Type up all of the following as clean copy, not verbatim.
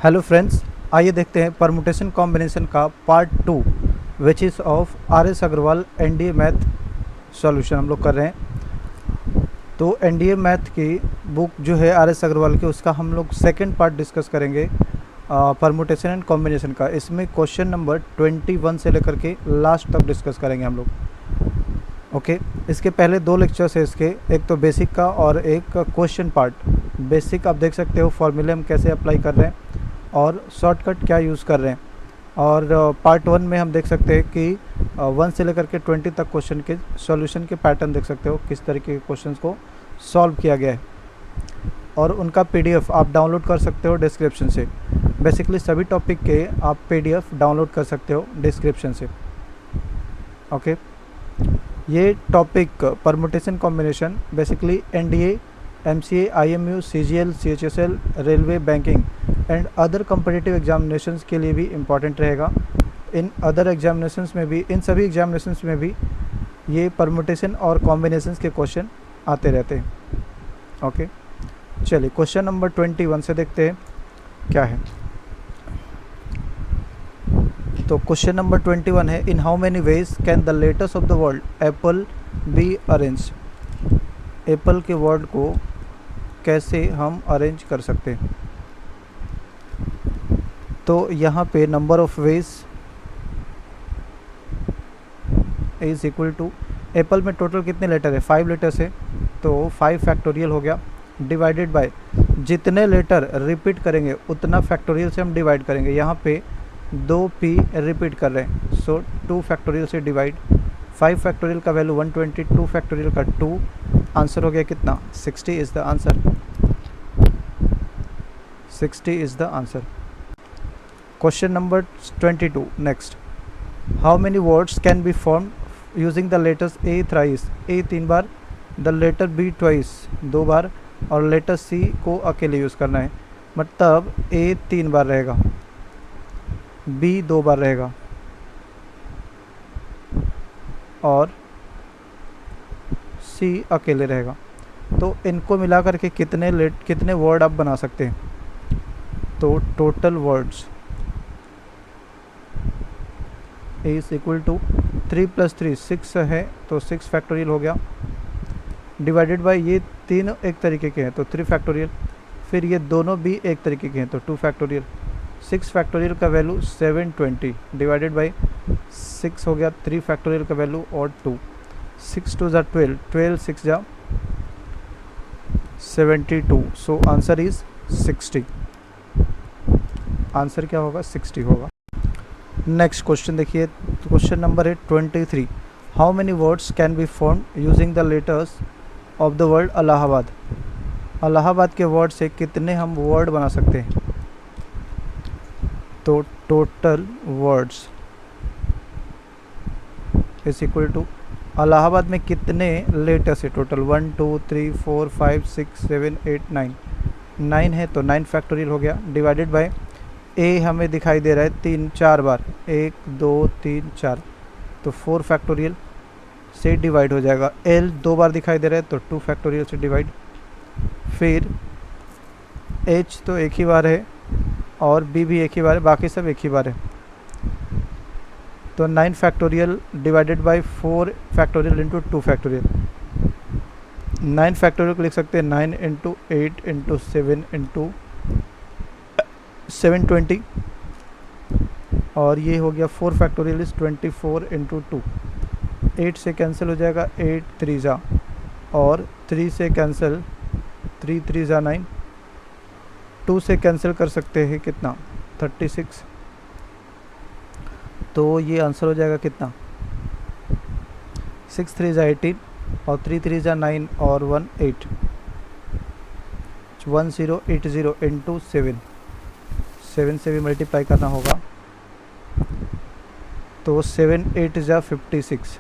Hello friends, आइए देखते हैं परमुटेशन कॉम्बिनेशन का part 2 which is of R S Agarwal NDA math solution हम लोग कर रहे हैं। तो एनडीए मैथ की बुक जो है आर एस अग्रवाल की, उसका हम लोग सेकंड पार्ट डिस्कस करेंगे परमुटेशन एंड कॉम्बिनेशन का। इसमें क्वेश्चन नंबर 21 से लेकर के लास्ट तक डिस्कस करेंगे हम लोग। ओके, इसके पहले 2 लेक्चर्स है इसके, एक तो बेसिक का और एक क्वेश्चन पार्ट। बेसिक आप देख सकते हो फॉर्मूले हम कैसे अप्लाई कर रहे हैं और शॉर्टकट क्या यूज़ कर रहे हैं। और पार्ट 1 में हम देख सकते हैं कि 1 से लेकर के 20 तक क्वेश्चन के सॉल्यूशन के पैटर्न देख सकते हो, किस तरीके के क्वेश्चंस को सॉल्व किया गया है। और उनका पीडीएफ आप डाउनलोड कर सकते हो डिस्क्रिप्शन से। बेसिकली सभी टॉपिक के आप पीडीएफ डाउनलोड कर सकते हो डिस्क्रिप्शन से। ओके, ये topic permutation combination basically NDA, MCA, IMU, CGL, CHSL, railway, banking and other competitive examinations के लिए भी इम्पॉर्टेंट रहेगा। इन अदर एग्जामिनेशंस में भी, इन सभी एग्जामिनेशंस में भी ये परमुटेशन और कॉम्बिनेशंस के क्वेश्चन आते रहते हैं। ओके, चलिए क्वेश्चन नंबर 21 से देखते हैं क्या है। तो क्वेश्चन नंबर 21 है, इन how many ways can the letters of the word Apple be arrange. Apple के वर्ड को कैसे हम अरेंज कर सकते हैं। तो यहाँ पे number of ways is equal to, apple में टोटल कितने लेटर है, 5 लेटर्स है, तो 5 फैक्टोरियल हो गया, डिवाइडेड बाय जितने लेटर रिपीट करेंगे उतना फैक्टोरियल से हम डिवाइड करेंगे। यहाँ पे 2p रिपीट कर रहे हैं, सो 2 फैक्टोरियल से डिवाइड। 5 फैक्टोरियल का वैल्यू 120, 2 फैक्टोरियल का 2, आंसर हो गया कितना, 60 is the answer. 60 is the answer. Question number 22 next, how many words can be formed using the letters A thrice. A 3 बार, द लेटर बी ट्वाइस 2 बार और letter सी को अकेले यूज़ करना है। मतलब ए 3 बार रहेगा, बी 2 बार रहेगा और सी अकेले रहेगा। तो इनको मिला करके कितने वर्ड आप बना सकते हैं। तो total words is equal to 3 + 3 6 है, तो 6 फैक्टोरियल हो गया, डिवाइडेड बाय ये 3 एक तरीके के हैं तो 3 फैक्टोरियल, फिर ये दोनों भी एक तरीके के हैं तो 2 फैक्टोरियल। 6 फैक्टोरियल का वैल्यू 720 डिवाइडेड बाय 6 हो गया, 3 फैक्टोरियल का वैल्यू और 2, 6 2 ज़ा 12, 12 6 ज़ा 72, सो आंसर इज 60। आंसर क्या होगा, 60 होगा। नेक्स्ट क्वेश्चन देखिए, क्वेश्चन नंबर है 23, how many words can be formed using the letters of the word Allahabad. Allahabad के वर्ड से कितने हम वर्ड बना सकते हैं। तो total words is equal to, Allahabad में कितने लेटर्स है टोटल, 1 2 3 4 5 6 7 8 9, 9 है तो 9 फैक्टोरियल हो गया, डिवाइडेड बाय ए हमें दिखाई दे रहा है 4 बार, 1 2 3 4, तो 4 फैक्टोरियल से डिवाइड हो जाएगा। एल 2 बार दिखाई दे रहा है तो 2 फैक्टोरियल से डिवाइड, फिर एच तो एक ही बार है और बी भी एक ही बार है, बाकी सब एक ही बार है। तो 9 factorial divided by 4 factorial into 2 factorial. 9 factorial को लिख सकते हैं 9 इंटू 8 इंटू 7 इंटू 720, और ये हो गया 4 फैक्टोरियल इज 24 इंटू 2। 8 से कैंसिल हो जाएगा, 8 3 ज़ा और 3 से कैंसिल, 3 3 ज़ा 9, 2 से कैंसिल कर सकते हैं कितना, 36, तो ये आंसर हो जाएगा कितना, 6 3 ज़ा 18 और 3 3 ज़ा 9 और 1 8, 1080 इंटू 7, 7 से भी मल्टीप्लाई करना होगा, तो 7 8 ज़ा 56,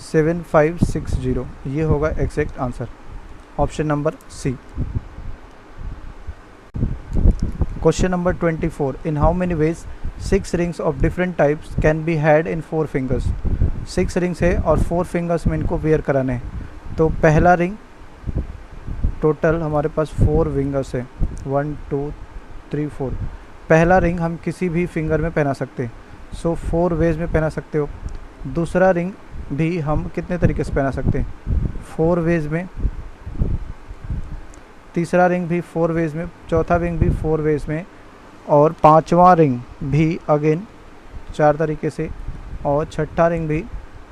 7560, ये होगा exact answer, option number C. Question number 24, in how many ways 6 rings of different types can be had in 4 fingers. 6 rings है और 4 फिंगर्स में इनको वेयर कराने हैं। तो पहला रिंग टोटल हमारे पास 4 फिंगर्स है, 1 2 3 4। पहला रिंग हम किसी भी फिंगर में पहना सकते हैं, सो 4 वेज में पहना सकते हो। दूसरा रिंग भी हम कितने तरीके से पहना सकते हैं, 4 वेज में। तीसरा रिंग भी 4 वेज में, चौथा रिंग भी 4 वेज में, और पांचवा रिंग भी अगेन 4 तरीके से, और छठा रिंग भी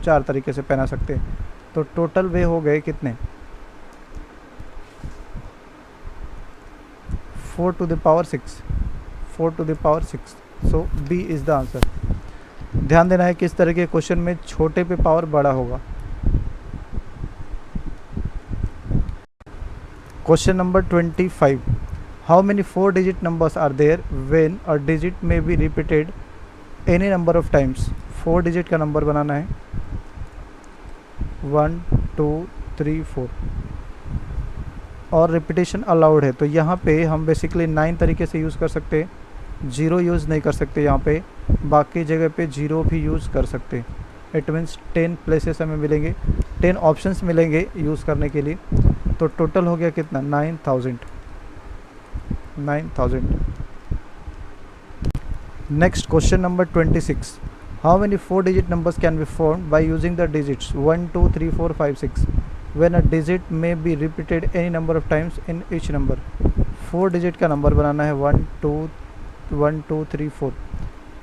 4 तरीके से पहना सकते हैं। तो टोटल वे हो गए कितने, 4 to the power 6, 4 to the power 6। So B is the answer. ध्यान देना है कि इस तरह के क्वेश्चन में छोटे पे पावर बड़ा होगा। Question number 25, how many 4 digit numbers are there when a digit may be repeated any number of times. 4 digit का नंबर बनाना है, 1 2 3 4, और रिपीटेशन अलाउड है। तो यहाँ पे हम बेसिकली 9 तरीके से यूज़ कर सकते हैं, 0 यूज़ नहीं कर सकते यहाँ पे, बाकी जगह पे 0 भी यूज़ कर सकते हैं। इट मीन्स 10 प्लेसेस हमें मिलेंगे, 10 ऑप्शंस मिलेंगे यूज़ करने के लिए। तो टोटल हो गया कितना, 9000। Next question number 26, how many 4 digit numbers can be formed by using the digits 1 2 3 4 5 6 when a digit may be repeated any number of times in each number. 4 digit का number बनाना है, 1 2 3 4,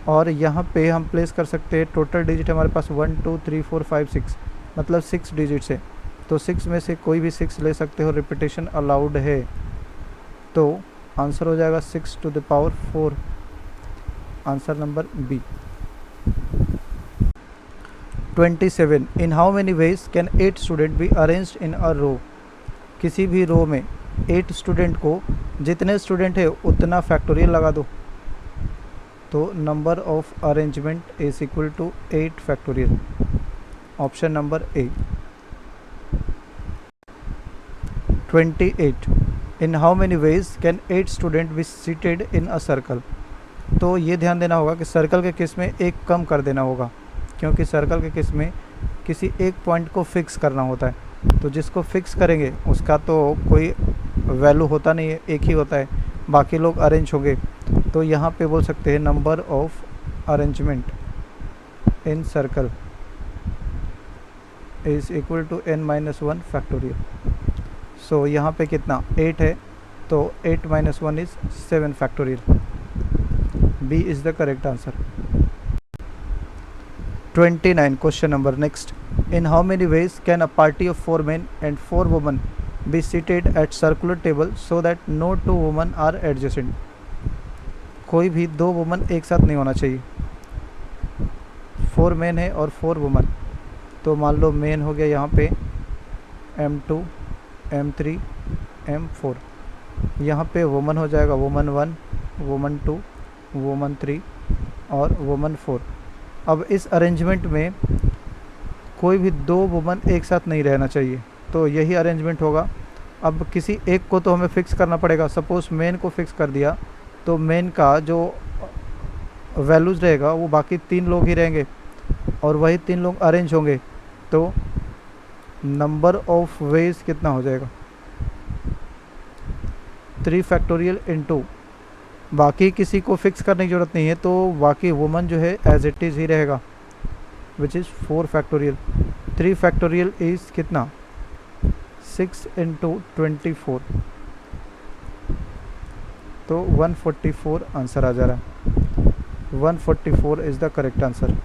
और यहाँ पे हम प्लेस कर सकते हैं टोटल डिजिट हमारे पास 1 2 3 4 5 6, मतलब 6 डिजिट्स है। तो 6 में से कोई भी 6 ले सकते हो, रिपीटेशन अलाउड है। तो आंसर हो जाएगा 6 to the power 4, answer number B. 27, in how many ways can 8 student be arranged in a row. किसी भी रो में 8 स्टूडेंट को, जितने स्टूडेंट है उतना फैक्टोरियल लगा दो। तो number of arrangement is equal to 8 factorial, option number A. 28, in how many ways can 8 student be seated in a circle. तो ये ध्यान देना होगा कि सर्कल के केस में एक कम कर देना होगा, क्योंकि सर्कल के केस में किसी एक पॉइंट को फिक्स करना होता है। तो जिसको फिक्स करेंगे उसका तो कोई वैल्यू होता नहीं है, एक ही होता है, बाकी लोग अरेंज होंगे। तो यहाँ पे बोल सकते हैं number of arrangement in circle is equal to n-1 factorial. So यहाँ पे कितना 8 है, तो 8 - 1 इज 7 factorial. B is the correct answer. 29, question number next, in how many ways can a party of 4 men and 4 women be seated at circular table so that no 2 women are adjacent। कोई भी 2 woman एक साथ नहीं होना चाहिए। 4 main है और 4 woman, तो मान लो मेन हो गया यहाँ पे M2 M3 M4, यहाँ पे वुमन हो जाएगा वुमन 1 वुमन 2 वुमन 3 और वुमन 4। अब इस अरेंजमेंट में कोई भी 2 वुमन एक साथ नहीं रहना चाहिए, तो यही अरेंजमेंट होगा। अब किसी एक को तो हमें फिक्स करना पड़ेगा। सपोज़ मेन को फिक्स कर दिया तो मेन का जो वैल्यूज़ रहेगा वो बाकी 3 लोग ही रहेंगे, और वही 3 लोग अरेंज होंगे। तो नंबर ऑफ वेज कितना हो जाएगा, 3 फैक्टोरियल इंटू, बाकी किसी को फिक्स करने की ज़रूरत नहीं है, तो बाकी वुमन जो है एज इट इज़ ही रहेगा, which is 4 factorial. 3 factorial is कितना, 6 × 24, तो 144 आंसर आ जा रहा है। 144 is the correct answer.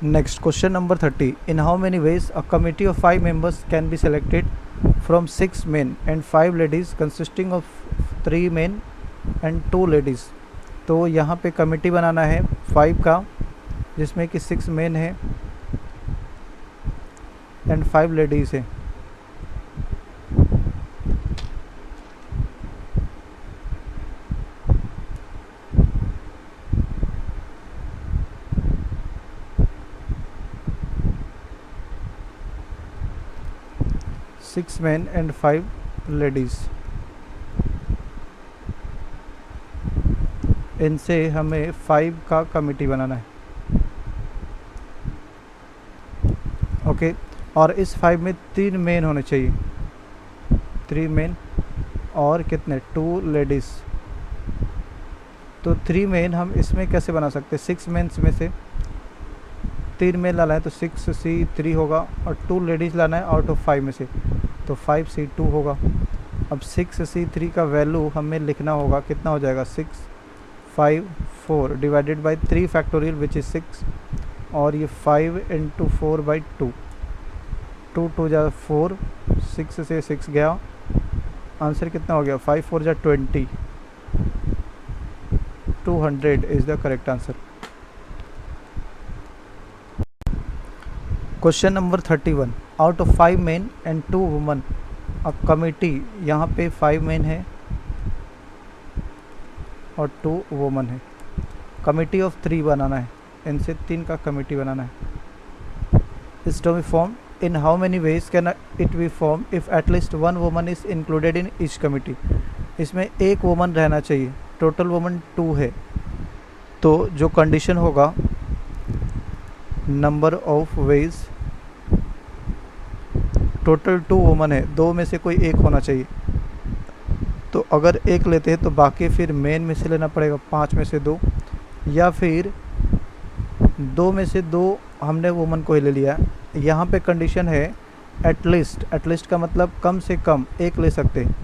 Next question number 30, in how many veg a committee of 5 members can be selected from 6 men and 5 ladies consisting of 3 men and 2 ladies। तो यहाँ पे committee बनाना है 5 का, जिसमें कि 6 men है एंड 5 ladies है। Six men and 5 ladies, इनसे हमें 5 का कमेटी बनाना है। ओके, और इस 5 में 3 मेन होने चाहिए। 3 मेन और कितने 2 लेडीज़। तो 3 मेन हम इसमें कैसे बना सकते हैं, 6 मेन्स में से 3 मेन लाना है तो 6C3 होगा और 2 लेडीज़ लाना है आउट ऑफ 5 में से, तो 5C2 होगा। अब 6C3 का वैल्यू हमें लिखना होगा, कितना हो जाएगा 654 divided by 3 factorial which is 6, और ये 5 इंटू 4/2, 2 2 जा 4, 6 से 6 गया, आंसर कितना हो गया 5 4 जा 20, 200 is the correct answer. Question number 31, out of 5 main and 2 woman a committee, यहाँ पे 5 मेन है और 2 वुमन है, कमिटी ऑफ 3 बनाना है, इनसे 3 का कमिटी बनाना है। Is to be form in how many ways can it be form if at least 1 woman is included in each committee. इसमें एक वुमन रहना चाहिए, टोटल वुमन 2 है, तो जो कंडीशन होगा number of veg, total 2 woman है, 2 में से कोई एक होना चाहिए, तो अगर एक लेते हैं तो बाकी फिर मेन में से लेना पड़ेगा 5 में से 2, या फिर 2 में से 2 हमने वुमन को ही ले लिया। यहाँ पे कंडीशन है एटलीस्ट का मतलब कम से कम एक ले सकते हैं,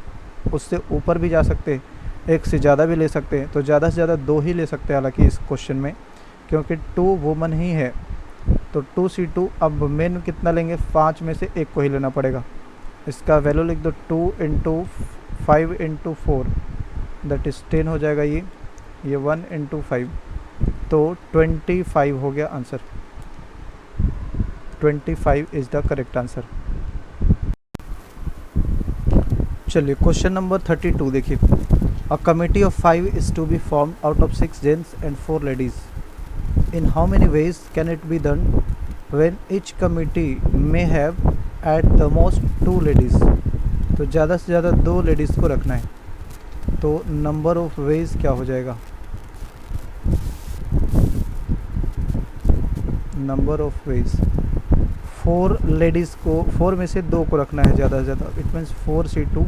उससे ऊपर भी जा सकते हैं, एक से ज़्यादा भी ले सकते हैं, तो ज़्यादा से ज़्यादा 2 ही ले सकते हैं हालांकि इस क्वेश्चन में, क्योंकि 2 वुमन ही है, तो 2C2। अब मेन कितना लेंगे, 5 में से एक को ही लेना पड़ेगा, इसका वैल्यू लिख दो 2 इंटू 5 इंटू 4 दैट इज़ 10 हो जाएगा, ये 1 इंटू 5, तो 25 हो गया answer, 25 is the correct answer. चलिए क्वेश्चन नंबर 32 देखिए, a committee of 5 is to be formed out of 6 gents and 4 ladies. In how many ways can it be done when each committee may have at the most 2 ladies? तो ज़्यादा से ज़्यादा 2 ladies को रखना है, तो number of veg क्या हो जाएगा, नंबर ऑफ वेज 4 लेडीज़ को, 4 में से 2 को रखना है ज़्यादा से ज़्यादा, इट मीन्स 4C2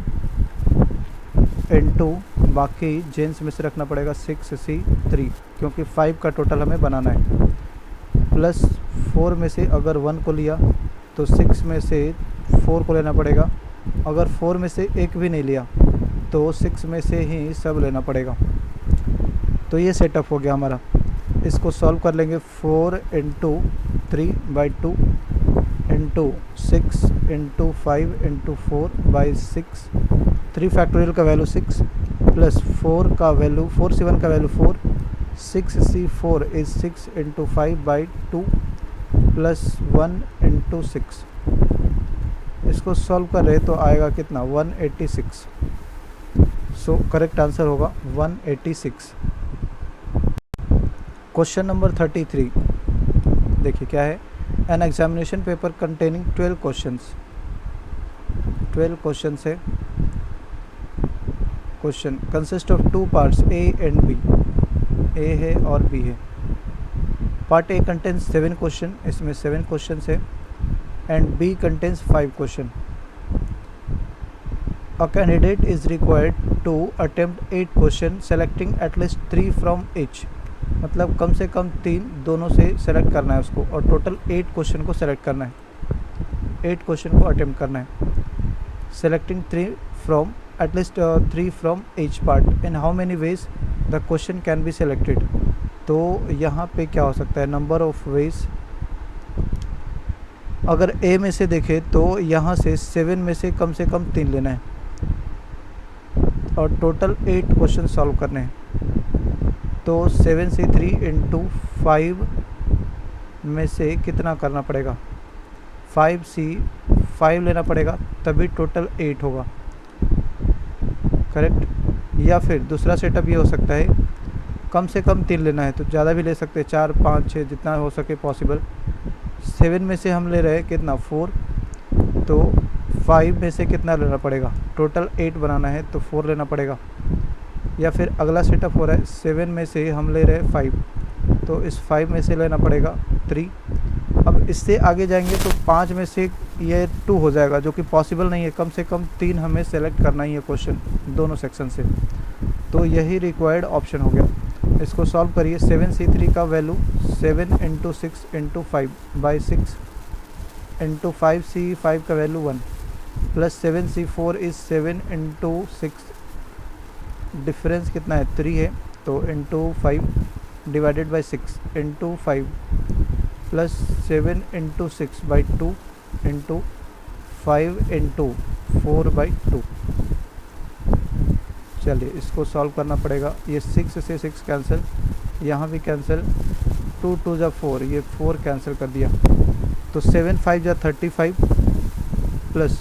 इंटू बाकी जेंट्स में से रखना पड़ेगा 6C3, क्योंकि 5 का टोटल हमें बनाना है, प्लस 4 में से अगर 1 को लिया तो 6 में से 4 को लेना पड़ेगा, अगर 4 में से एक भी नहीं लिया तो 6 में से ही सब लेना पड़ेगा। तो ये सेटअप हो गया हमारा, इसको सॉल्व कर लेंगे, 4 into 3/2 into 6 into 5 into 4/6, 3 factorial का वैल्यू 6 प्लस 4 का वैल्यू 4C1 का value 4, 6C4 is 6 into 5/2 plus 1 into 6, इसको सॉल्व कर रहे तो आएगा कितना 186, सो करेक्ट आंसर होगा 186। क्वेश्चन नंबर 33 देखिए क्या है, an examination paper containing 12 questions, 12 question है। Question consist of 2 parts A and B, A है और बी है। पार्ट ए कंटेन्स 7 क्वेश्चन, इसमें 7 क्वेश्चन है, and B contains 5 question. A candidate is required to attempt 8 question selecting at least 3 from each, मतलब कम से कम 3 दोनों से सेलेक्ट करना है उसको, और टोटल 8 क्वेश्चन को सेलेक्ट करना है, 8 क्वेश्चन को अटेम्प्ट करना है, selecting 3 from at least 3 from each part, in how many veg the question can be selected. तो यहाँ पे क्या हो सकता है, नंबर ऑफ वेज, अगर ए में से देखें तो यहाँ से 7 में से कम 3 लेना है, और टोटल 8 क्वेश्चन सॉल्व करने हैं, तो 7C3 इंटू 5 में से कितना करना पड़ेगा, 5 लेना पड़ेगा, तभी टोटल 8 होगा, करेक्ट। या फिर दूसरा सेटअप ये हो सकता है, कम से कम 3 लेना है तो ज़्यादा भी ले सकते हैं, 4 5 6 जितना हो सके पॉसिबल। 7 में से हम ले रहे हैं कितना 4, तो 5 में से कितना लेना पड़ेगा, टोटल 8 बनाना है तो 4 लेना पड़ेगा। या फिर अगला सेटअप हो रहा है, 7 में से हम ले रहे हैं 5, तो इस 5 में से लेना पड़ेगा 3। अब इससे आगे जाएंगे तो 5 में से ये 2 हो जाएगा, जो कि पॉसिबल नहीं है। कम से कम 3 हमें सेलेक्ट करना ही है क्वेश्चन दोनों सेक्शन से, तो यही रिक्वायर्ड ऑप्शन हो गया। इसको सॉल्व करिए। 7C3 का value 7 into 6 into 5 by 6 into 5C5 का value 1 plus 7C4 is 7 into 6, difference कितना है 3 है, तो into 5 divided by 6 into 5 plus 7 into 6 by 2 into 5 into 4 by 2। चलिए इसको सॉल्व करना पड़ेगा। ये 6 से 6 कैंसिल, यहाँ भी कैंसिल, 2 2 जा 4, ये 4 कैंसिल कर दिया, तो 7 5 जा 35 प्लस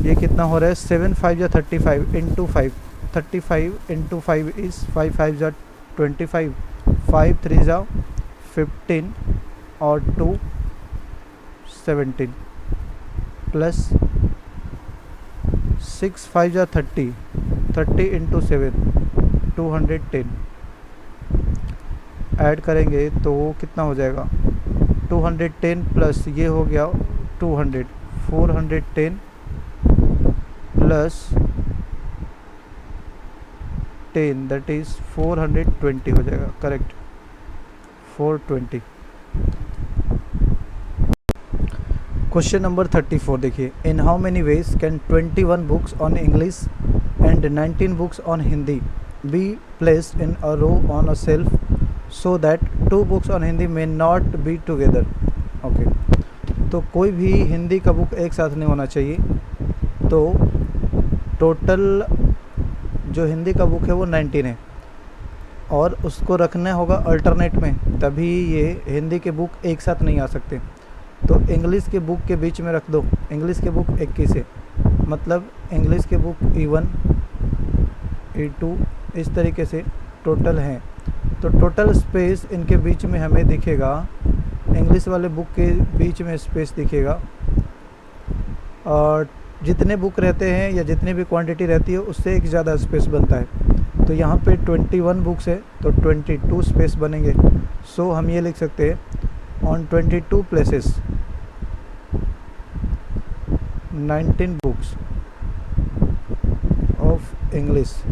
ये कितना हो रहा है 7 5 जा 35 इंटू 5, 35 इंटू 5 इज़ 5 5 जा 25, 5 3 जा 15 और 2 17 प्लस 6 5 जा 30, 30 इंटू 7 210, ऐड करेंगे तो कितना हो जाएगा 210 प्लस ये हो गया 200, 410 प्लस 10 दैट इज़ 420 हो जाएगा, करेक्ट 420। क्वेश्चन नंबर 34 देखिए, in how many ways can 21 books on English and 19 books on Hindi be placed in a row on a shelf so that 2 books on Hindi may not be together. Okay, तो कोई भी हिंदी का book एक साथ नहीं होना चाहिए। तो टोटल जो हिंदी का बुक है वो 19 है और उसको रखना होगा अल्टरनेट में, तभी ये हिंदी के बुक एक साथ नहीं आ सकते। तो इंग्लिश के बुक के बीच में रख दो, इंग्लिश के बुक 21 है, मतलब इंग्लिश के बुक E1 E2 इस तरीके से टोटल हैं। तो टोटल स्पेस इनके बीच में हमें दिखेगा, इंग्लिश वाले बुक के बीच में स्पेस दिखेगा, और जितने बुक रहते हैं या जितनी भी क्वांटिटी रहती है उससे एक ज़्यादा स्पेस बनता है। तो यहाँ पे 21 बुक्स है तो 22 स्पेस बनेंगे। सो हम ये लिख सकते हैं on 22 places 19 books of English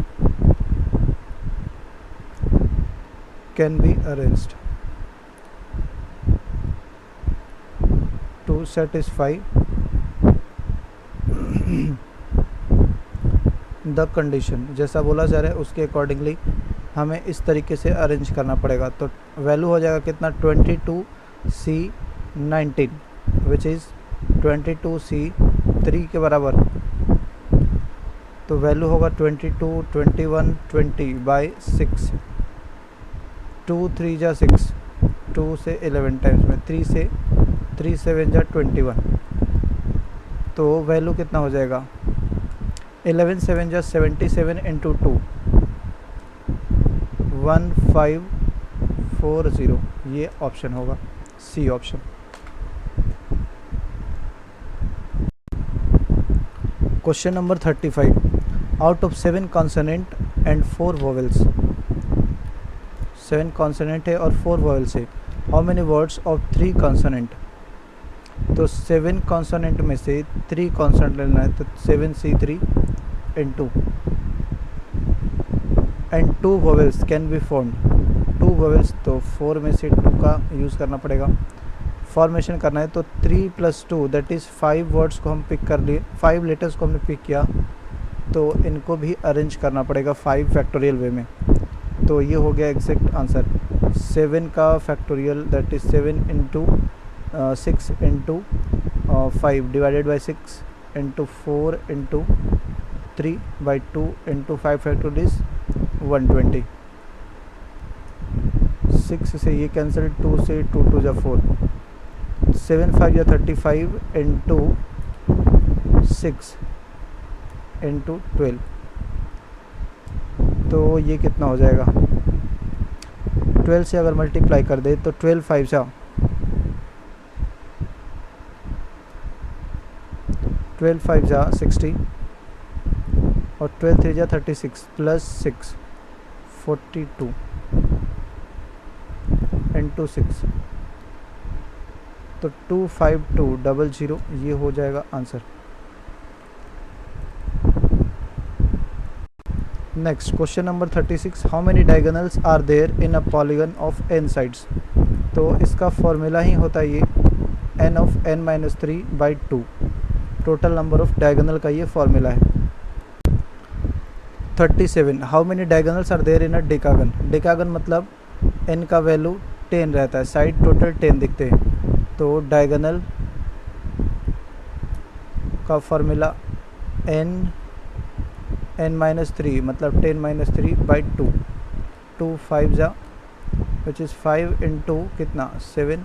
can be arranged to satisfy the condition. जैसा बोला जा रहा है उसके अकॉर्डिंगली हमें इस तरीके से अरेंज करना पड़ेगा। तो वैल्यू हो जाएगा कितना 22C19 विच इज़ 22C3 के बराबर। तो वैल्यू होगा 22 21 20 बाई 6, 2 3 जा 6, 2 से 11 टाइम्स में 3 से 3 7 जा 21। तो वैल्यू कितना हो जाएगा 11 7 जा 77 इंटू 2 1540, ये ऑप्शन होगा C option. Question number 35, out of 7 consonant and 4 vowels, 7 consonant है और 4 वोवेल्स है, how many words of 3 consonant. तो 7 कॉन्सोनेंट में से 3 कॉन्सोनेंट लेना है, तो 7C3 into and 2 vowels can be formed, 2 vowels तो 4 में से 2 का यूज़ करना पड़ेगा। फॉर्मेशन करना है तो 3 + 2 दैट इज़ 5 वर्ड्स को हम पिक कर लिए, 5 लेटर्स को हमने पिक किया, तो इनको भी अरेंज करना पड़ेगा 5 फैक्टोरियल वे में। तो ये हो गया एग्जैक्ट आंसर। 7 का factorial that is 7 into 6 into 5 divided by 6 into 4 into 3 by 2 into 5 factorial is 120। 6 से ये कैंसिल, 2 से 2 2 जा 4, 7 5 या 35 इंटू 6 इंटू 12। तो ये कितना हो जाएगा 12 से अगर मल्टीप्लाई कर दे तो 12 5 जा 12 5 जा 60 और 12 3 जा 36 प्लस 6 42 इंटू 6 तो 25200 ये हो जाएगा आंसर। Next question number 36, how many diagonals are there in a polygon of n sides. तो इसका फॉर्मूला ही होता है ये n of n-3/2, total number of diagonal का ये फॉर्मूला है। 37, how many diagonals are there in a decagon. Decagon मतलब n का वैल्यू 10 रहता है, साइड टोटल 10 दिखते हैं, तो डायगोनल का फॉर्मूला n-3 मतलब 10-3/2, 2 5 जा विच इज़ 5 इंटू कितना 7,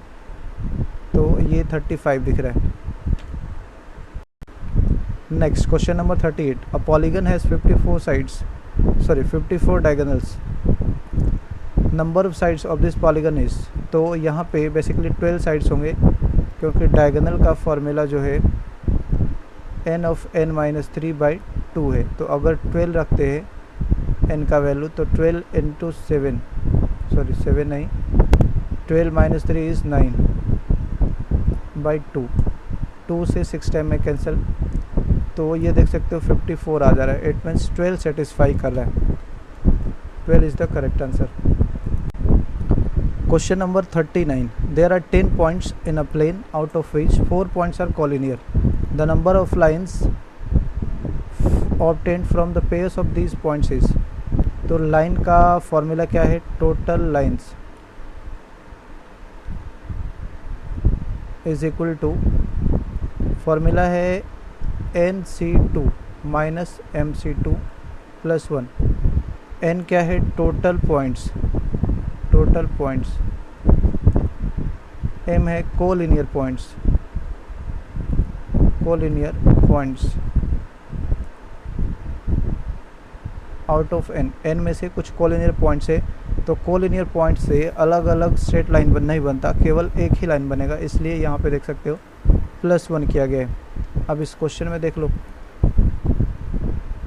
तो ये 35 दिख रहा है। Next question number 38, a polygon has 54 diagonals, number of sides of this polygon is. तो यहाँ पे बेसिकली 12 साइड्स होंगे, क्योंकि डायगोनल का फॉर्मूला जो है n ऑफ n-3/2 है। तो अगर 12 रखते हैं n का वैल्यू, तो 12 इंटू 7 नहीं, 12 - 3 इज़ 9/2, 2 से 6 टाइम में कैंसिल, तो ये देख सकते हो 54 आ जा रहा है। इट मीन्स 12 सेटिस्फाई कर रहा है, 12 is the correct answer. Question number 39, there are 10 points in a plane out of which 4 points are collinear, the number of lines obtained from the pairs of these points is। तो line का formula क्या है, total lines is equal to, formula है nc2 minus mc2 plus 1। n क्या है, total points, m है collinear points out of n में से कुछ कोलिनियर पॉइंट्स है, तो कोलिनियर पॉइंट से अलग अलग स्ट्रेट लाइन नहीं बनता, केवल एक ही लाइन बनेगा, इसलिए यहाँ पे देख सकते हो +1 किया गया है। अब इस क्वेश्चन में देख लो,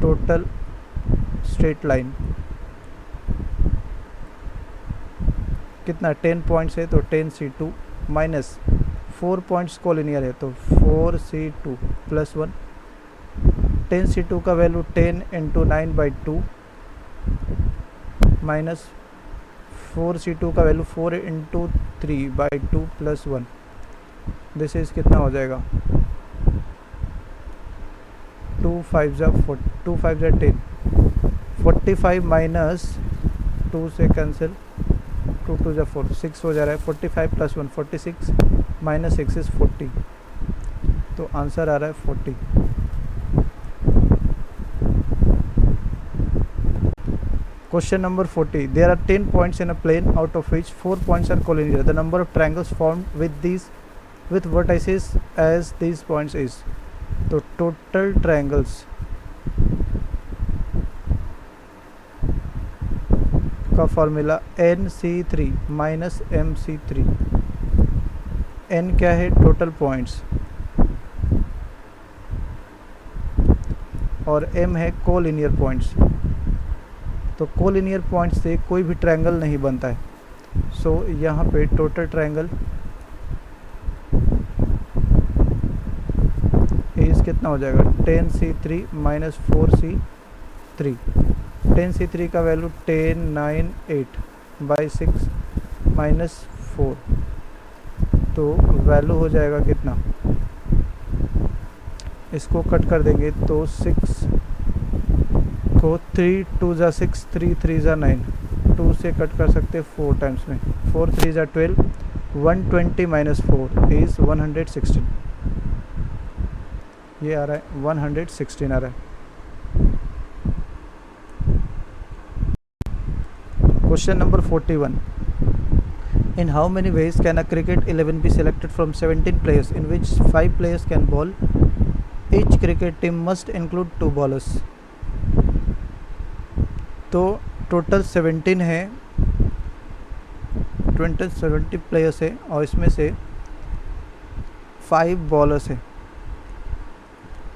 टोटल स्ट्रेट लाइन कितना 10 पॉइंट्स है, तो 10c2 माइनस 4 पॉइंट्स कोलिनियर है, तो 4c2 प्लस 1। 10c2 का वैल्यू 10 इंटू 9/2 माइनस 4c2 का value 4 into 3/2 plus 1, this is कितना हो जाएगा 2 5 जा 10, 45 माइनस 2 से कैंसिल, 2 2 जा 4, 6 हो जा रहा है। 45 प्लस 1 46 माइनस 6 इज 40, तो आंसर आ रहा है 40। Question number 40. There are 10 points in a plane out of which 4 points are collinear. The number of triangles formed with vertices as these points is। तो total triangles का formula nc3 minus mc3। n क्या है, total points, और m है collinear points. तो collinear point से कोई भी ट्रायंगल नहीं बनता है, सो यहाँ पे टोटल ट्रायंगल इज कितना हो जाएगा 10c3 माइनस 4c3। 10c3 का वैल्यू 10 9 8/6 माइनस 4, तो वैल्यू हो जाएगा कितना, इसको कट कर देंगे तो 6 को 3 2 जा 6, 3 3 जा 9, 2 से कट कर सकते 4 टाइम्स में, 4 3 जा 12, 120 माइनस 4 इज़ 116, ये आ रहा है 116 आ रहा है। Question number 41, in how many ways can a cricket 11 be selected from 17 players in which 5 players can bowl? Each cricket team must include 2 bowlers। तो टोटल 17 है, 70 प्लेयर्स है, और इसमें से 5 बॉलर्स है,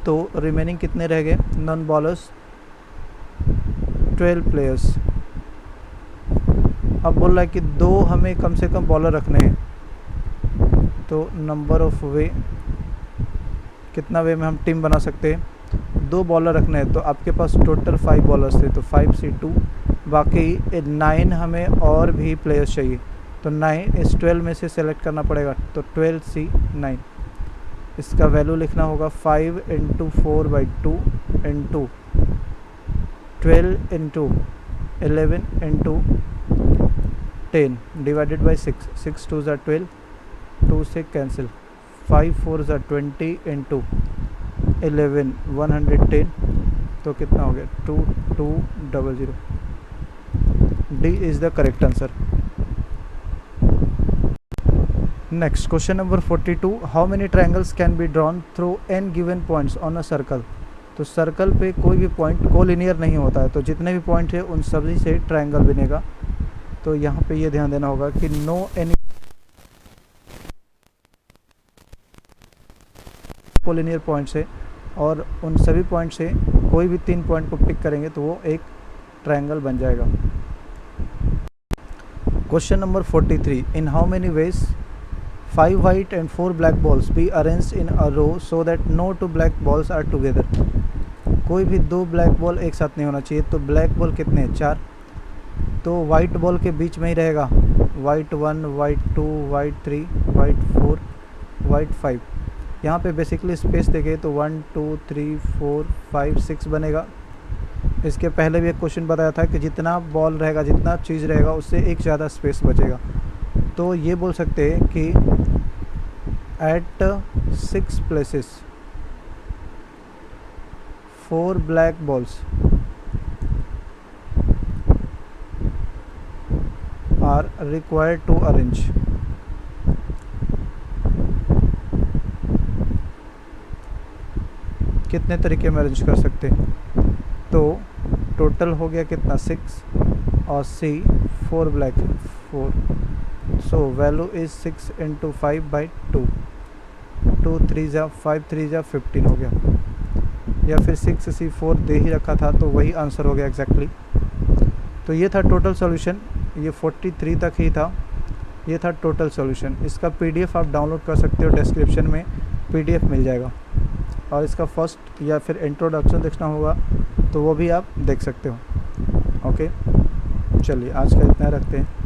तो रिमेनिंग कितने रह गए नॉन बॉलर्स, 12 प्लेयर्स। अब बोल रहा है कि 2 हमें कम से कम बॉलर रखने हैं, तो तो नंबर ऑफ वे, कितना वे में हम टीम बना सकते हैं, 2 बॉलर रखने हैं, तो आपके पास टोटल 5 बॉलर्स थे, तो 5C2, बाकी 9 हमें और भी प्लेयर्स चाहिए, तो 9 इस 12 में से सेलेक्ट करना पड़ेगा, तो 12C9। इसका वैल्यू लिखना होगा 5 × 4/2 × 12 × 11 × 10 डिवाइडेड बाई 6, 6 2 ज़ा 12, 2 से कैंसिल, 5 4 ज़ा 20 × 11 110, तो कितना हो गया 2200। D is the correct answer. Next question number 42, how many triangles can be drawn through n given points on a circle. तो सर्कल पे कोई भी पॉइंट कोलिनियर नहीं होता है, तो जितने भी पॉइंट है उन सभी से ट्रायंगल बनेगा। तो यहाँ पे ये ध्यान देना होगा कि नो एनी कोलिनियर पॉइंट्स है, और उन सभी पॉइंट से कोई भी 3 पॉइंट को पिक करेंगे तो वो एक ट्रायंगल बन जाएगा। Question number 43, in how many veg 5 white and 4 black balls be arranged in a row so that no 2 black balls are together। कोई भी 2 ब्लैक बॉल एक साथ नहीं होना चाहिए, तो ब्लैक बॉल कितने हैं 4, तो वाइट बॉल के बीच में ही रहेगा, white 1 white 2 white 3 white 4 white 5। यहाँ पे बेसिकली स्पेस देखें तो 1 2 3 4 5 6 बनेगा। इसके पहले भी एक क्वेश्चन बताया था कि जितना बॉल रहेगा, जितना चीज़ रहेगा, उससे एक ज़्यादा स्पेस बचेगा। तो ये बोल सकते हैं कि at 6 places 4 black balls are required to arrange. कितने तरीके में अरेंज कर सकते हैं, तो टोटल हो गया कितना 6, और सी 4 ब्लैक 4, सो वैल्यू इज 6 × 5/2, 2 3 ज़ा 5 3 ज़ा 15 हो गया, या फिर 6C4 दे ही रखा था तो वही आंसर हो गया एग्जैक्टली। तो ये था टोटल सॉल्यूशन, ये 43 तक ही था, ये था टोटल सॉल्यूशन। इसका PDF आप डाउनलोड कर सकते हो, डिस्क्रिप्शन में PDF मिल जाएगा, और इसका फर्स्ट या फिर इंट्रोडक्शन देखना होगा तो वो भी आप देख सकते हो। ओके, चलिए आज का इतना रखते हैं।